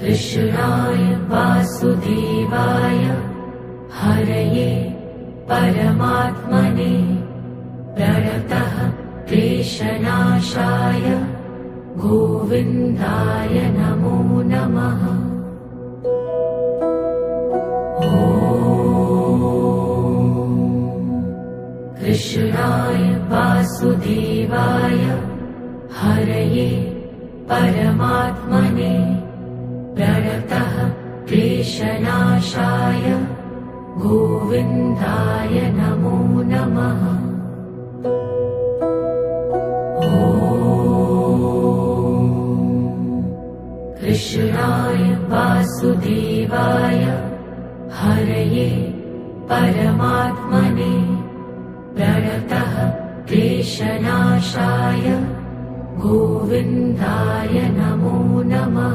कृष्णाय वासुदेवाय हरये परमात्मने प्रणतः क्लेशनाशाय गोविन्दाय नमो नमः। कृष्णाय वासुदेवाय हरये परमात्मने प्रणतः क्लेशनाशाय गोविन्दाय नमो नमः। कृष्णाय वासुदेवाय हरये परमात्मने प्रणतः क्लेशनाशाय गोविन्दाय नमो नमः।